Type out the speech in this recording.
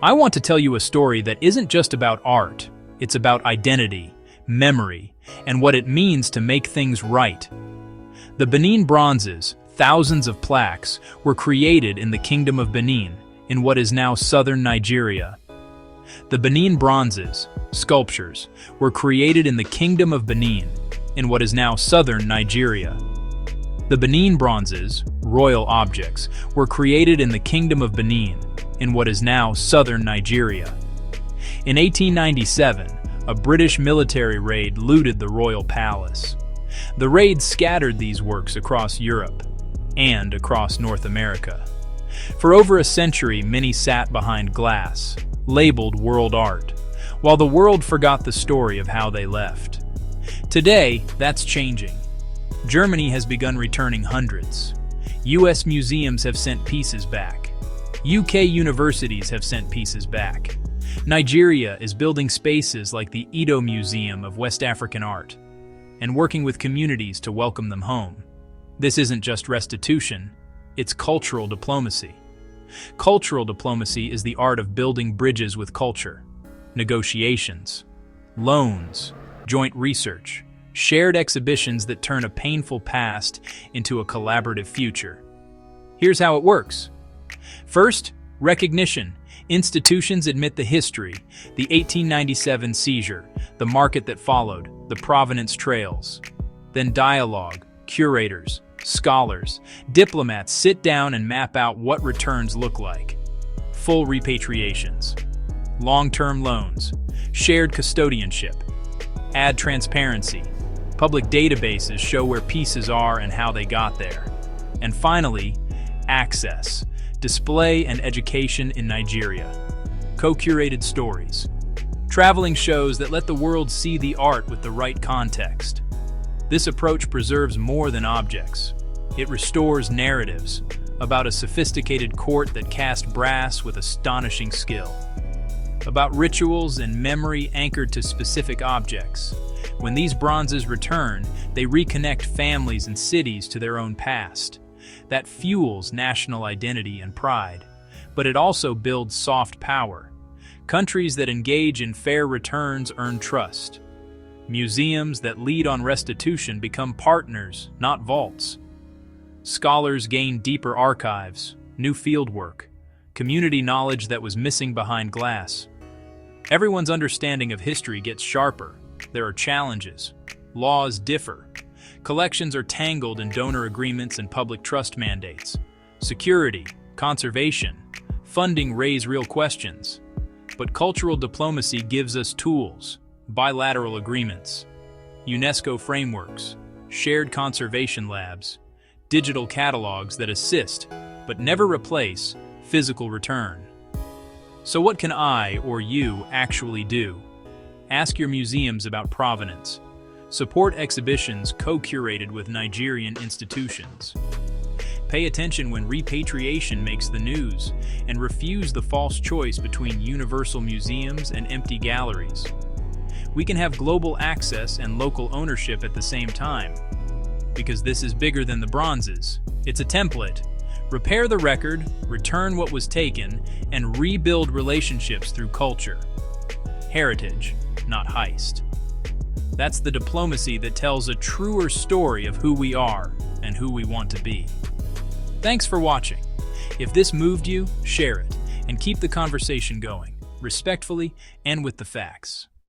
I want to tell you a story that isn't just about art, it's about identity, memory, and what it means to make things right. The Benin bronzes, thousands of plaques, were created in the Kingdom of Benin, in what is now southern Nigeria. The Benin bronzes, sculptures, were created in the Kingdom of Benin, in what is now southern Nigeria. The Benin bronzes, royal objects, were created in the Kingdom of Benin, in what is now southern Nigeria. In 1897, a British military raid looted the royal palace. The raid scattered these works across Europe and across North America. For over a century, many sat behind glass, labeled world art, while the world forgot the story of how they left. Today, that's changing. Germany has begun returning hundreds. US museums have sent pieces back. UK universities have sent pieces back. Nigeria is building spaces like the Edo Museum of West African Art and working with communities to welcome them home. This isn't just restitution, it's cultural diplomacy. Cultural diplomacy is the art of building bridges with culture, negotiations, loans, joint research, shared exhibitions that turn a painful past into a collaborative future. Here's how it works. First, recognition. Institutions admit the history, the 1897 seizure, the market that followed, the provenance trails. Then dialogue, curators, scholars, diplomats sit down and map out what returns look like. Full repatriations, long-term loans, shared custodianship. Add transparency. Public databases show where pieces are and how they got there. And finally, access. Display and education in Nigeria. Co-curated stories. Traveling shows that let the world see the art with the right context. This approach preserves more than objects. It restores narratives about a sophisticated court that cast brass with astonishing skill. About rituals and memory anchored to specific objects. When these bronzes return, they reconnect families and cities to their own past. That fuels national identity and pride, but it also builds soft power. Countries that engage in fair returns earn trust. Museums that lead on restitution become partners, not vaults. Scholars gain deeper archives, new fieldwork, community knowledge that was missing behind glass. Everyone's understanding of history gets sharper. There are challenges. Laws differ. Collections are tangled in donor agreements and public trust mandates. Security, conservation, funding raise real questions. But cultural diplomacy gives us tools, bilateral agreements, UNESCO frameworks, shared conservation labs, digital catalogs that assist, but never replace, physical return. So what can I or you actually do? Ask your museums about provenance. Support exhibitions co-curated with Nigerian institutions. Pay attention when repatriation makes the news, and refuse the false choice between universal museums and empty galleries. We can have global access and local ownership at the same time. Because this is bigger than the bronzes. It's a template. Repair the record, return what was taken, and rebuild relationships through culture. Heritage, not heist. That's the diplomacy that tells a truer story of who we are and who we want to be. Thanks for watching. If this moved you, share it, and keep the conversation going, respectfully and with the facts.